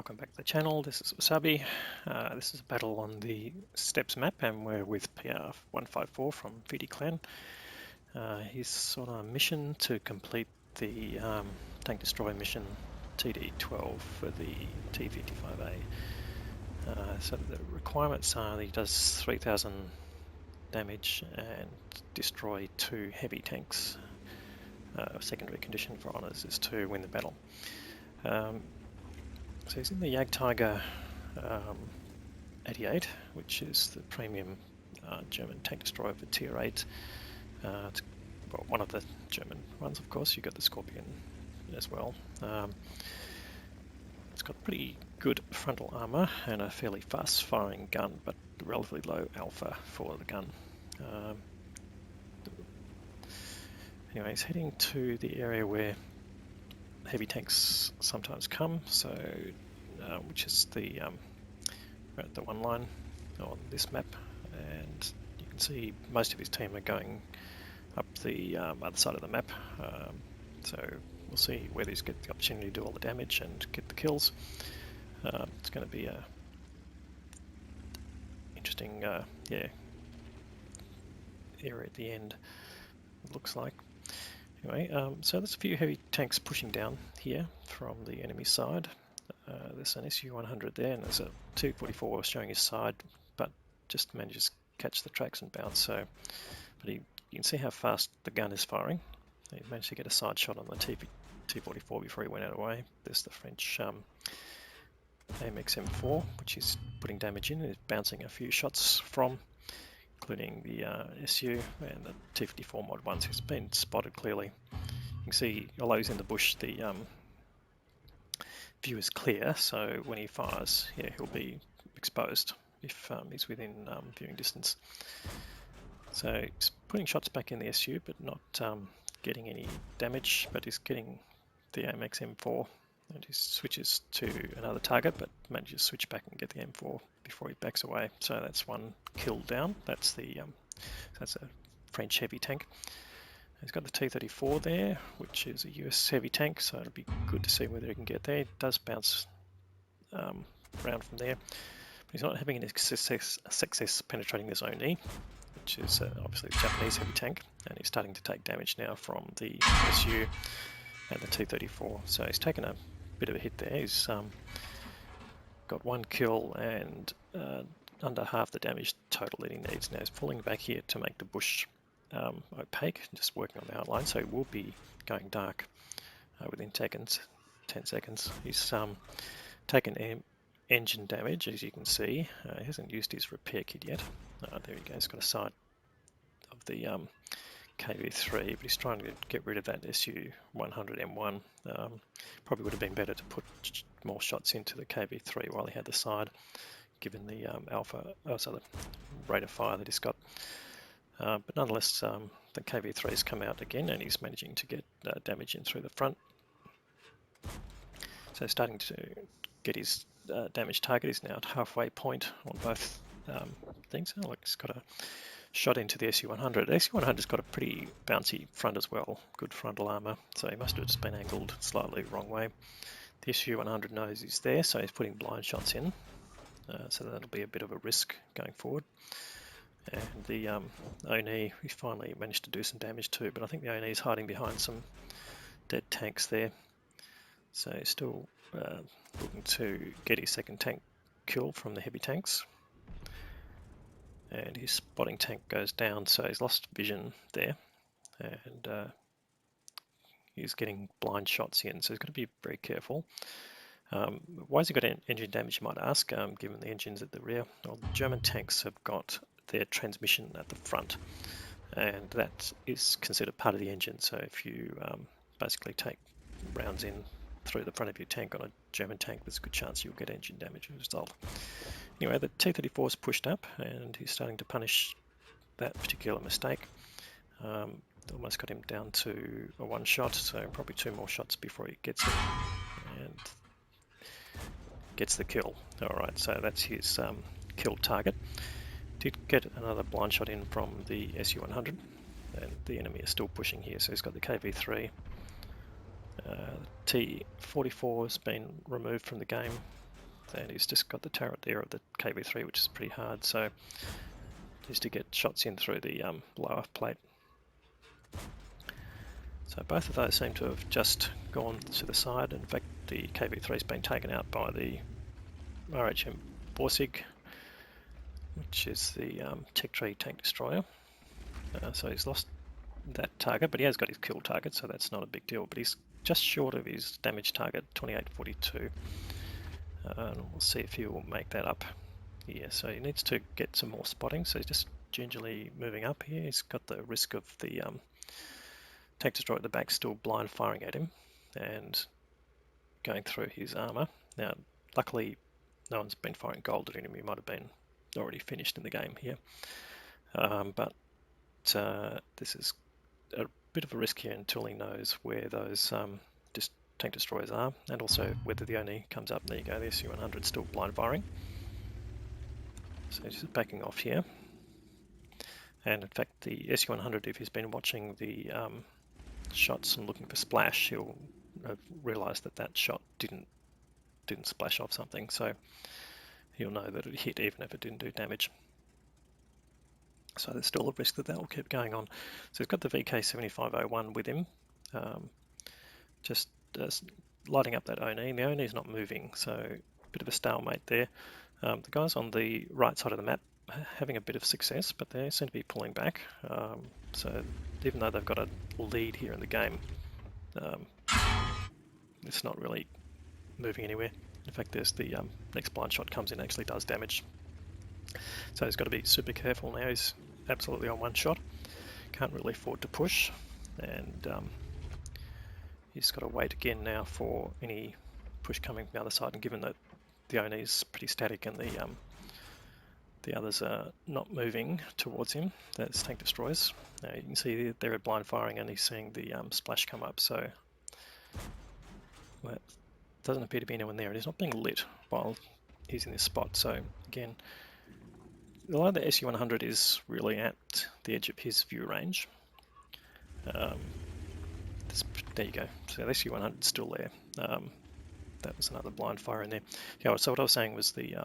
welcome back to the channel. This is Wasabi. This is a battle on the Steps map, and we're with pr154 from VD Clan. He's on a mission to complete the tank destroyer mission TD-12 for the T-55A. So the requirements are that he does 3,000 damage and destroy 2 heavy tanks. Secondary condition for honours is to win the battle. So he's in the Jagdtiger 88, which is the premium German tank destroyer for tier 8. It's one of the German ones, of course. You've got the Scorpion as well. It's got pretty good frontal armour and a fairly fast firing gun, but relatively low alpha for the gun. Anyway, he's heading to the area where heavy tanks sometimes come, so which is the one line on this map, and you can see most of his team are going up the other side of the map. So we'll see whether he's get the opportunity to do all the damage and get the kills. It's going to be a interesting area at the end, it looks like. Anyway, so there's a few heavy tanks pushing down here from the enemy side. There's an SU-100 there, and there's a T-44 showing his side, but just manages to catch the tracks and bounce. So, but you can see how fast the gun is firing. He managed to get a side shot on the T-44 before he went out of the way. There's the French AMX M4, which is putting damage in. He's bouncing a few shots from, including the SU and the T-54 Mod 1, who's been spotted clearly. You can see, although he's in the bush, the view is clear, so when he fires, yeah, he'll be exposed if he's within viewing distance. So he's putting shots back in the SU, but not getting any damage, but he's getting the AMX M4, and he switches to another target, but manages to switch back and get the M4 before he backs away. So that's one kill down. That's the that's a French heavy tank. He's got the T-34 there, which is a US heavy tank, so it'll be good to see whether he can get there. It does bounce around from there, but he's not having any success penetrating the Zone E, which is obviously a Japanese heavy tank, and he's starting to take damage now from the SU and the T-34. So he's taken a bit of a hit there. He's got one kill and under half the damage total that he needs. Now he's pulling back here to make the bush opaque, just working on the outline, so it will be going dark within 10 seconds. He's taken engine damage, as you can see. He hasn't used his repair kit yet. There he goes, he's got a side of the KV3, but he's trying to get rid of that SU-100M1. Probably would have been better to put more shots into the KV3 while he had the side, given the the rate of fire that he's got. But nonetheless, the KV3's come out again, and he's managing to get damage in through the front. So starting to get his damage target. Is now at halfway point on both things. Oh, look, he's got a shot into the SU-100. The SU-100's got a pretty bouncy front as well, good frontal armour, so he must have just been angled slightly the wrong way. The SU-100 knows he's there, so he's putting blind shots in, so that'll be a bit of a risk going forward. And the ONI, we finally managed to do some damage too, but I think the ONI is hiding behind some dead tanks there. So he's still looking to get his second tank kill from the heavy tanks. And his spotting tank goes down, so he's lost vision there. And he's getting blind shots in, so he's got to be very careful. Why has he got engine damage, you might ask, given the engine's at the rear? Well, the German tanks have got their transmission at the front, and that is considered part of the engine. So if you basically take rounds in through the front of your tank on a German tank, there's a good chance you'll get engine damage as a result. Anyway, the T-34 is pushed up, and he's starting to punish that particular mistake. Almost got him down to a one shot, so probably 2 more shots before he gets it and gets the kill. Alright, so that's his kill target. Did get another blind shot in from the SU-100, and the enemy is still pushing here, so he's got the KV3. T-44 has been removed from the game, and he's just got the turret there of the KV3, which is pretty hard, so just to get shots in through the lower plate. So both of those seem to have just gone to the side. In fact, the KV3 has been taken out by the RHM Borsig, which is the Tech Tree tank destroyer. So he's lost that target, but he has got his kill target, so that's not a big deal. But he's just short of his damage target, 2842. And we'll see if he will make that up here. So he needs to get some more spotting. So he's just gingerly moving up here. He's got the risk of the tank destroyer at the back still blind firing at him and going through his armor. Now, luckily, no one's been firing gold at him. He might have been already finished in the game here. But this is a bit of a risk here until he knows where those tank destroyers are, and also whether the Oni comes up. There you go, the SU-100 still blind firing. So just backing off here. And in fact, the SU-100, if he's been watching the shots and looking for splash, he'll have realised that that shot didn't splash off something, so he'll know that it hit even if it didn't do damage. So there's still a risk that that will keep going on. So he's got the VK7501 with him, just lighting up that Oni. The Oni is not moving, so a bit of a stalemate there. The guys on the right side of the map having a bit of success, but they seem to be pulling back. So even though they've got a lead here in the game, it's not really moving anywhere. In fact, there's the next blind shot comes in, actually does damage. So he's got to be super careful now. He's absolutely on one shot. Can't really afford to push, and he's got to wait again now for any push coming from the other side. And given that the Oni is pretty static and the others are not moving towards him, that's tank destroyers. Now you can see they're blind firing, and he's seeing the splash come up. So that doesn't appear to be anyone there, and he's not being lit while he's in this spot. So again, although the SU-100 is really at the edge of his view range, there you go. So the SU-100 is still there. That was another blind fire in there. Yeah. So what I was saying was the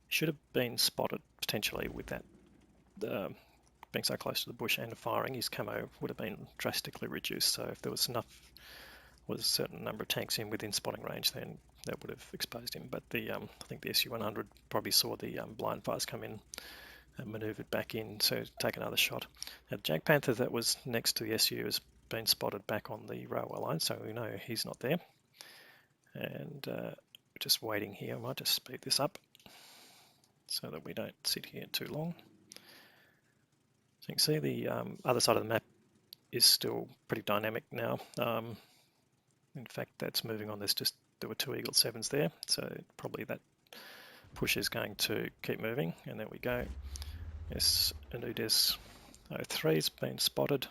should have been spotted potentially with that being so close to the bush and firing. His camo would have been drastically reduced. So if there was a certain number of tanks in within spotting range, then that would have exposed him. But I think the SU-100 probably saw the blind fires come in and manoeuvred back in to take another shot. Now, the Jagdpanther that was next to the SU has been spotted back on the railway line, so we know he's not there. And just waiting here. I might just speed this up so that we don't sit here too long. So you can see the other side of the map is still pretty dynamic now. In fact, that's moving on. There were two Eagle 7s there, so probably that push is going to keep moving. And there we go. Yes, Anudes 03's been spotted.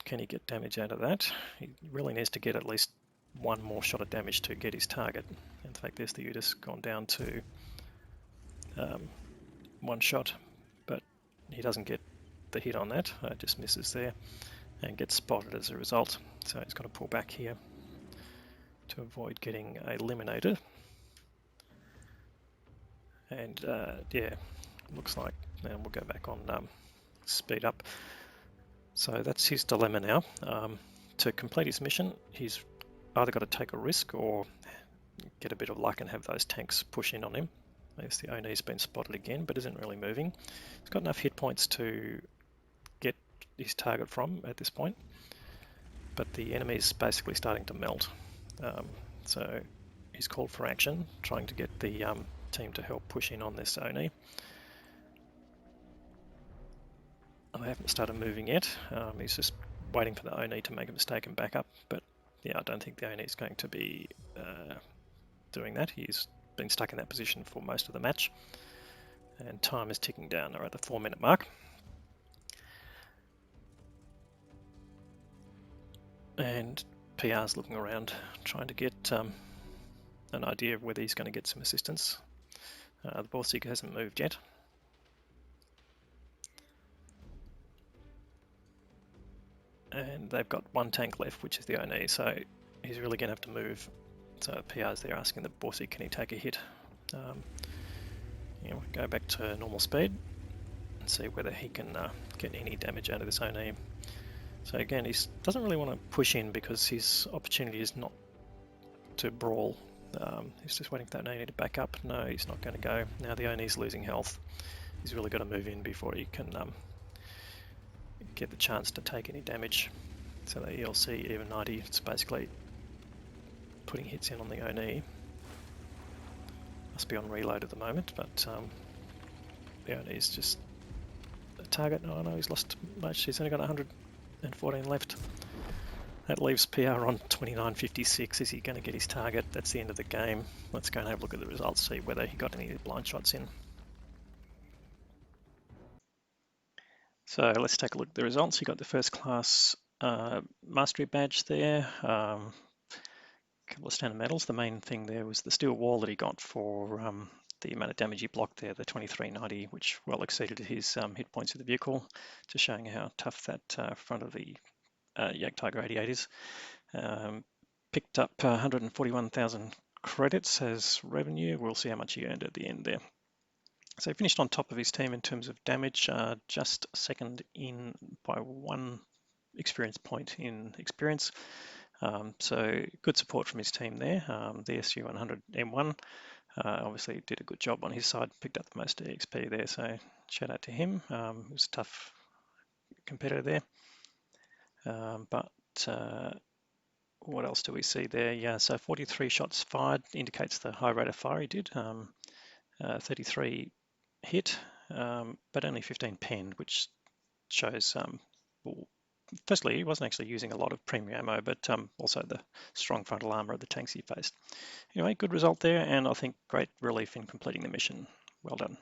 Can he get damage out of that? He really needs to get at least one more shot of damage to get his target. In fact, there's the Udis gone down to one shot, but he doesn't get the hit on that. Just misses there and gets spotted as a result. So he's got to pull back here to avoid getting eliminated. And yeah, looks like, and we'll go back on speed up. So that's his dilemma now. To complete his mission, he's either got to take a risk or get a bit of luck and have those tanks push in on him. There's the Oni's been spotted again, but isn't really moving. He's got enough hit points to get his target from at this point, but the enemy is basically starting to melt. So he's called for action, trying to get the team to help push in on this Oni. They haven't started moving yet. He's just waiting for the Oni to make a mistake and back up, but yeah, I don't think the Oni is going to be doing that. He's been stuck in that position for most of the match, and time is ticking down. We're at the 4-minute mark. And PR's looking around, trying to get an idea of whether he's going to get some assistance. The Borsig hasn't moved yet. And they've got one tank left, which is the Oni, so he's really going to have to move So the PR's there asking the bossy, can he take a hit? Go back to normal speed and see whether he can get any damage out of this ONE. So again, he doesn't really want to push in because his opportunity is not to brawl. He's just waiting for that ONE to back up. No, he's not going to go. Now the ONE's losing health. He's really got to move in before he can get the chance to take any damage. So the ELC even 90, it's basically putting hits in on the ONE. Must be on reload at the moment, but the ONE is just a target. Oh no, he's lost much. He's only got 114 left. That leaves PR on 29.56. Is he going to get his target? That's the end of the game. Let's go and have a look at the results, see whether he got any blind shots in. So let's take a look at the results. He got the first class mastery badge there. Couple of standard medals. The main thing there was the steel wall that he got for the amount of damage he blocked there, the 2390, which well exceeded his hit points of the vehicle, just showing how tough that front of the Jagdtiger 88 is. Picked up 141,000 credits as revenue. We'll see how much he earned at the end there. So he finished on top of his team in terms of damage, just second in by 1 experience point in experience. So good support from his team there. The SU-100 M1 obviously did a good job on his side, picked up the most EXP there, so shout out to him. He was a tough competitor there. But what else do we see there? Yeah, so 43 shots fired indicates the high rate of fire he did. 33 hit, but only 15 penned, which shows, well, firstly, he wasn't actually using a lot of premium ammo, but also the strong frontal armor of the tanks he faced. Anyway, good result there, and I think great relief in completing the mission. Well done.